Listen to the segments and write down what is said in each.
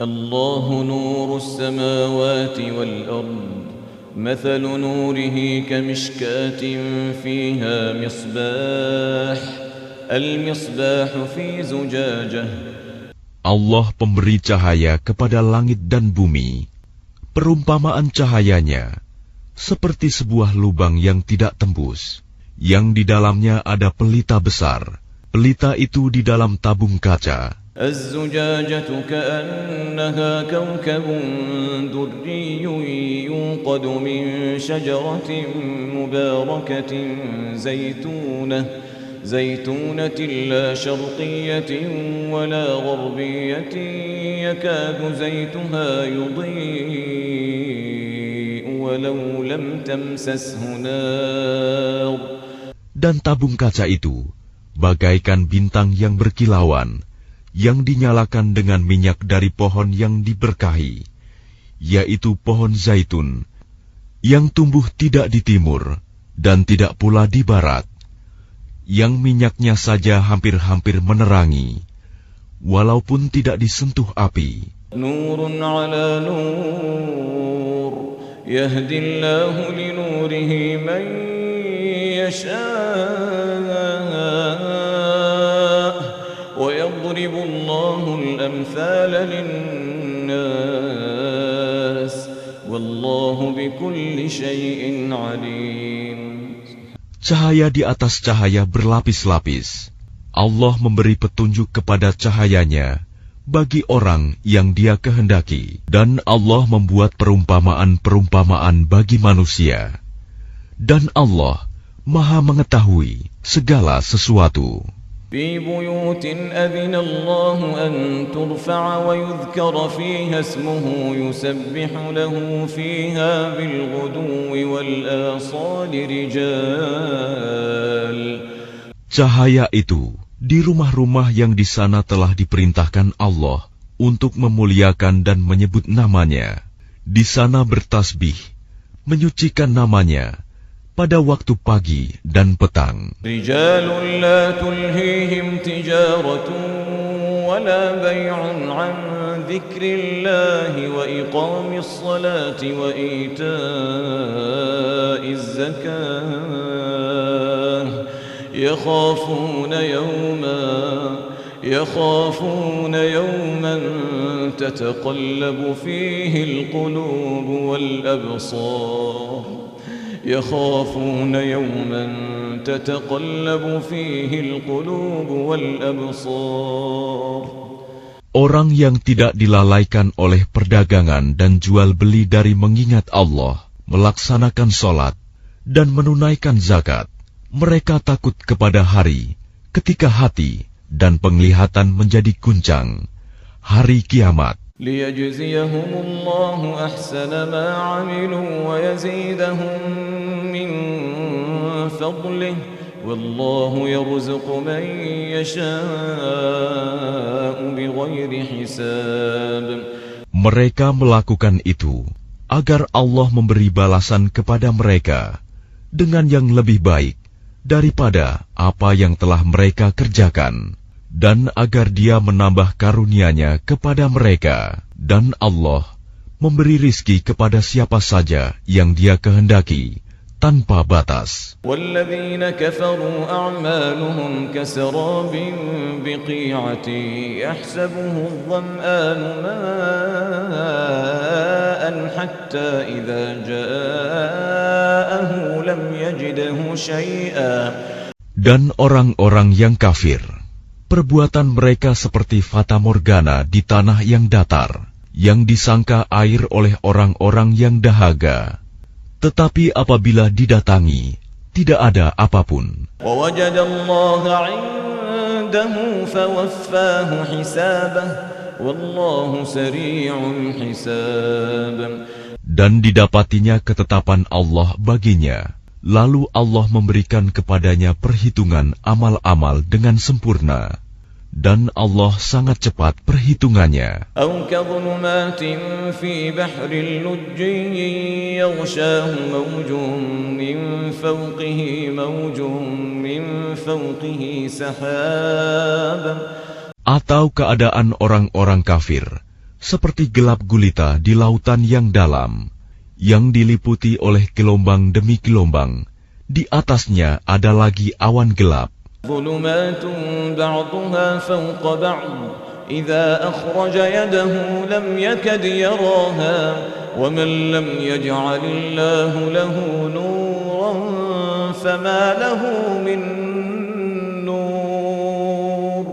الله نور السماوات والأرض مثل نوره كمشكاة فيها مصباح المصباح في زجاجة. Allah pemberi cahaya kepada langit dan bumi. Perumpamaan cahayanya seperti sebuah lubang yang tidak tembus, yang di dalamnya ada pelita besar. Pelita itu di dalam tabung kaca. الزجاجة كأنها كوكب دري يوقد من شجرة مباركة زيتونة لا شرقية ولا غربية يكاد زيتها يضيء ولو لم تمسسه نار. Dan tabung kaca itu bagaikan bintang yang berkilauan, yang dinyalakan dengan minyak dari pohon yang diberkahi, yaitu pohon zaitun, yang tumbuh tidak di timur dan tidak pula di barat, yang minyaknya saja hampir-hampir menerangi, walaupun tidak disentuh api. Nurun ala nur, yahdillahu linurihi man yasha' wa yadribullahu al-amthala lin-nas, wallahu bikulli syai'in alim. Cahaya di atas cahaya berlapis-lapis. Allah memberi petunjuk kepada cahayanya bagi orang yang Dia kehendaki, dan Allah membuat perumpamaan-perumpamaan bagi manusia. Dan Allah Maha mengetahui segala sesuatu. في بيوت أذن الله أن ترفع ويذكر فيها اسمه يسبح له فيها بالغدو والآصال رجال. Cahaya itu di rumah-rumah yang di sana telah diperintahkan Allah untuk memuliakan dan menyebut namanya. Di sana bertasbih, menyucikan namanya pada waktu pagi dan petang. Rijalun la tulhihim tijaratun wala bay'un an dzikrillahi wa iqamis salati wa ita'iz zakah يخافون يوما تتقلب فيه القلوب والأبصار يخافون يوما تتقلب فيه القلوب والأبصار. Orang yang tidak dilalaikan oleh perdagangan dan jual beli dari mengingat Allah, melaksanakan sholat, dan menunaikan zakat, mereka takut kepada hari ketika hati dan penglihatan menjadi guncang, hari kiamat. ليجزيهم الله أحسن ما عملوا ويزيدهم من فضله والله يرزق من يشاء بغير حساب. Mereka melakukan itu agar Allah memberi balasan kepada mereka dengan yang lebih baik daripada apa yang telah mereka kerjakan, dan agar Dia menambah karunia-Nya kepada mereka, dan Allah memberi rizki kepada siapa saja yang Dia kehendaki tanpa batas. وَالَّذِينَ كَفَرُوا أَعْمَالُهُمْ كَسَرَابٍ بِقِيعَةٍ يَحْسَبُهُ الظَّمْآنُ مَاءً حَتَّى إِذَا جَاءَهُ لَمْ يَجِدْهُ شَيْئًا. Dan orang-orang yang kafir, perbuatan mereka seperti fata morgana di tanah yang datar, yang disangka air oleh orang-orang yang dahaga. Tetapi apabila didatangi, tidak ada apapun. وَوَجَدَ اللَّهَ عِندَهُ فَوَفَّاهُ حِسَابَهُ وَاللَّهُ سَرِيعُ الْحِسَابِ. Dan didapatinya ketetapan Allah baginya, lalu Allah memberikan kepadanya perhitungan amal-amal dengan sempurna. Dan Allah sangat cepat perhitungannya. أو كظلمات في بحر اللجي يغشاه موج من فوقه سحاب. Atau keadaan orang-orang kafir seperti gelap gulita di lautan yang dalam, yang diliputi oleh gelombang demi gelombang. Di atasnya ada lagi awan gelap. ظلمات بعضها فوق بعض إذا أخرج يده لم يكد يراها ومن لم يجعل الله له نورا فما له من نور.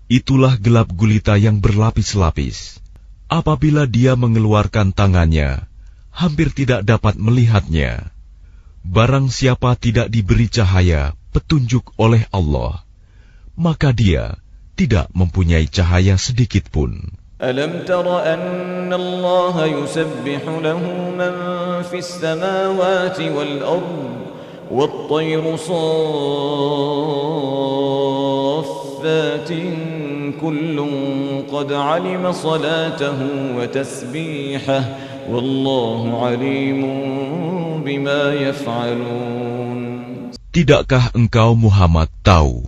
Itulah gelap gulita yang berlapis-lapis. Apabila dia mengeluarkan tangannya, hampir tidak dapat melihatnya. Barang siapa tidak diberi cahaya, petunjuk oleh Allah, maka dia tidak mempunyai cahaya sedikit pun. Alam tara anna Allah yusabbihu lahu man fis samawati wal ard wat tayru saffatin kullun qad alima salatahu wa tasbihahu wallahu alimun bima yaf'alun. Tidakkah engkau Muhammad tahu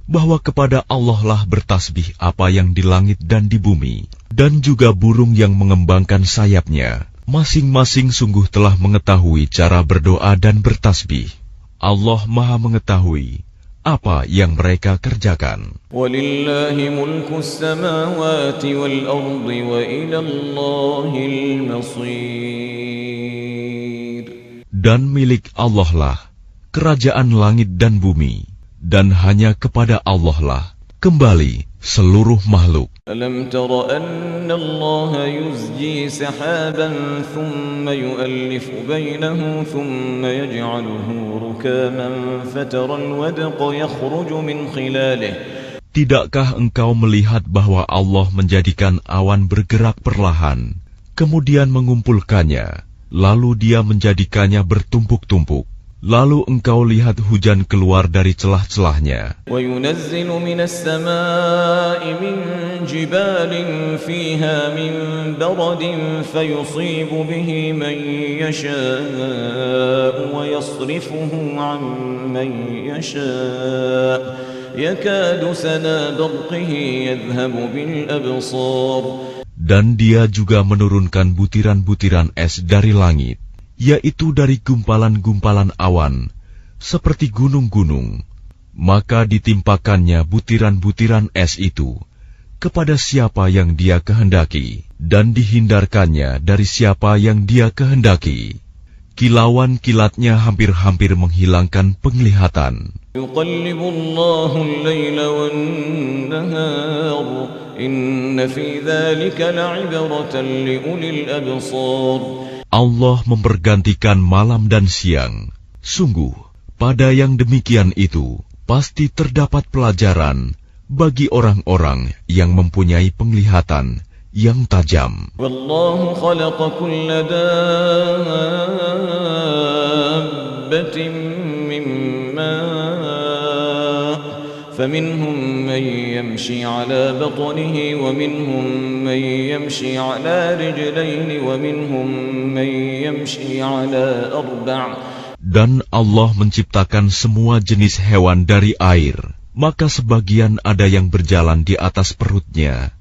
bahwa kepada Allah lah bertasbih apa yang di langit dan di bumi, dan juga burung yang mengembangkan sayapnya, masing-masing sungguh telah mengetahui cara berdoa dan bertasbih. Allah Maha mengetahui apa yang mereka kerjakan. Walillahi mulkus samawati wal ardi wa ila Allahil masir. Dan milik Allah lah kerajaan langit dan bumi, dan hanya kepada Allah lah kembali seluruh makhluk. Alam tara anna Allah yuzji sahaban thumma yu'allifu bainahu thumma yaj'aluhu rukaman fatara al-wadqa yakhruju min khilalihi. Tidakkah engkau melihat bahwa Allah menjadikan awan bergerak perlahan, kemudian mengumpulkannya, lalu dia menjadikannya bertumpuk-tumpuk. Lalu engkau lihat hujan keluar dari celah-celahnya. وَيُنَزِّلُ مِنَ السَّمَاءِ مِنْ جِبَالٍ فِيهَا مِنْ بَرَدٍ فَيُصِيبُ بِهِ مَنْ يَشَاءُ وَيَصْرِفُهُ عَنْ مَنْ يَشَاءُ يَكَادُ سَنَا بَرْقِهِ يَذْهَبُ بِالْأَبْصَارِ. Dan dia juga menurunkan butiran-butiran es dari langit, yaitu dari gumpalan-gumpalan awan, seperti gunung-gunung, maka ditimpakannya butiran-butiran es itu kepada siapa yang dia kehendaki, dan dihindarkannya dari siapa yang dia kehendaki. Kilauan kilatnya hampir-hampir menghilangkan penglihatan. Yuqallibu Allahu al-laila wan-nahar, inna fi dzalika la'ibratan liulil absar. Allah mempergantikan malam dan siang. Sungguh, pada yang demikian itu, pasti terdapat pelajaran bagi orang-orang yang mempunyai penglihatan yang tajam. Wallahu khalaqa kulla dabbatin mimma فمنهم من يمشي على بطنه ومنهم من يمشي على رجلين ومنهم من يمشي على أربع. Dan Allah menciptakan semua jenis hewan dari air, maka sebagian ada yang berjalan di atas perutnya,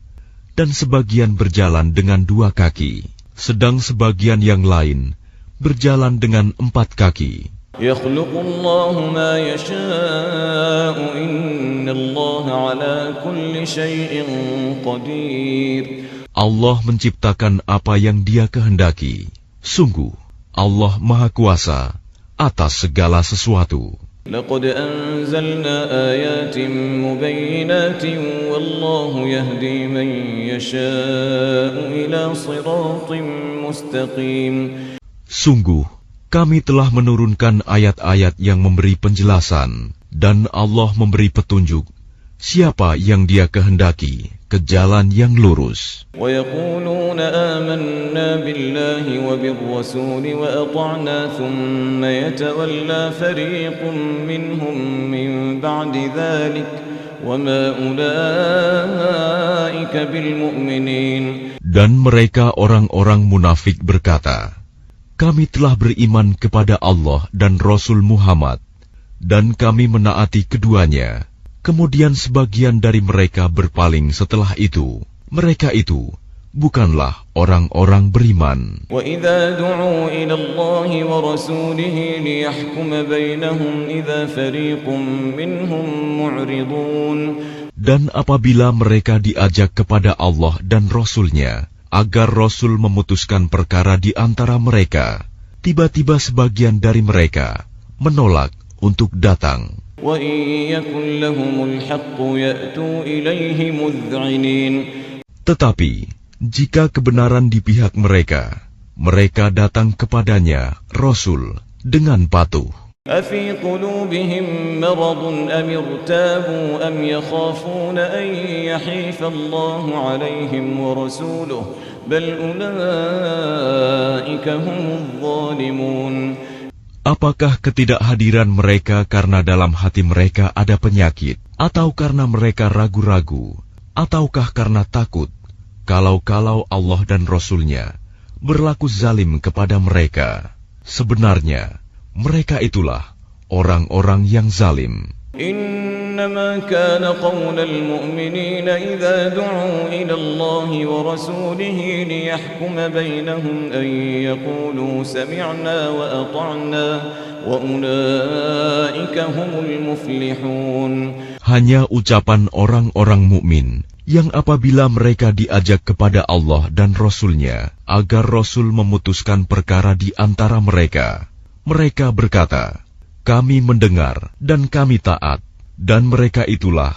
dan sebagian berjalan dengan 2 kaki, sedang sebagian yang lain berjalan dengan 4 kaki. Yakhluqullahu ma yasha'u innallaha ala kulli syai'in qadir. Allah menciptakan apa yang Dia kehendaki. Sungguh, Allah Maha Kuasa atas segala sesuatu. Laqad anzalna ayatin mubayyinatin wallahu yahdi man yasha'u ila siratin mustaqim. Sungguh, kami telah menurunkan ayat-ayat yang memberi penjelasan, dan Allah memberi petunjuk siapa yang Dia kehendaki ke jalan yang lurus. وَيَقُولُونَ آمَنَّا بِاللَّهِ وَبِالرَّسُولِ وَأَطَعْنَا ثُمَّ يَتَوَلَّى فَرِيقٌ مِّنْهُمْ مِنْ بَعْدِ ذَلِكَ وَمَا أُولَئِكَ بِالْمُؤْمِنِينَ. Dan mereka orang-orang munafik berkata, kami telah beriman kepada Allah dan Rasul Muhammad, dan kami menaati keduanya. Kemudian sebagian dari mereka berpaling setelah itu. Mereka itu bukanlah orang-orang beriman. وَإِذَا دُعُوا إِلَى اللَّهِ وَرَسُولِهِ لِيَحْكُمَ بَيْنَهُمْ إِذَا فَرِيقٌ مِّنْهُمْ مُعْرِضُونَ. Dan apabila mereka diajak kepada Allah dan Rasul-Nya, agar Rasul memutuskan perkara di antara mereka, tiba-tiba sebagian dari mereka menolak untuk datang. وَإِن يَكُن لَّهُمُ الْحَقُّ يَأْتُوا إِلَيْهِ مُذْعِنِينَ. Tetapi, jika kebenaran di pihak mereka, mereka datang kepadanya, Rasul, dengan patuh. أَفِي قُلُوبِهِم مَّرَضٌ أَمِ ارْتَابُوا أَمْ يَخَافُونَ أَن يَحِيفَ اللَّهُ عَلَيْهِمْ وَرَسُولُهُ بَلْ أُولَٰئِكَ هُمُ الظَّالِمُونَ. Apakah ketidakhadiran mereka karena dalam hati mereka ada penyakit, atau karena mereka ragu-ragu, ataukah karena takut, kalau-kalau Allah dan Rasul-Nya berlaku zalim kepada mereka? Sebenarnya, mereka itulah orang-orang yang zalim. إنما كان قول المؤمنين إذا دعوا إلى الله ورسوله ليحكم بينهم أن يقولوا سمعنا وأطعنا وأولئك هم المفلحون. Hanya ucapan orang-orang mukmin yang apabila mereka diajak kepada Allah dan Rasul-Nya agar Rasul memutuskan perkara di antara mereka, mereka berkata, kami mendengar dan kami taat, dan mereka itulah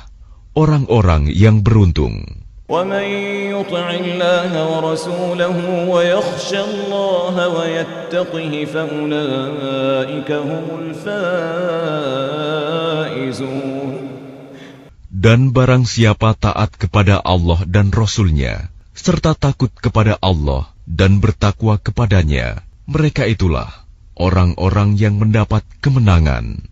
orang-orang yang beruntung. وَمَن يُطِعِ اللَّهَ وَرَسُولَهُ وَيَخْشَ اللَّهَ وَيَتَّقْهِ فَأُولَئِكَ هُمُ الْفَائِزُونَ. Dan barang siapa taat kepada Allah dan Rasul-Nya, serta takut kepada Allah dan bertakwa kepadanya, mereka itulah orang-orang yang mendapat kemenangan.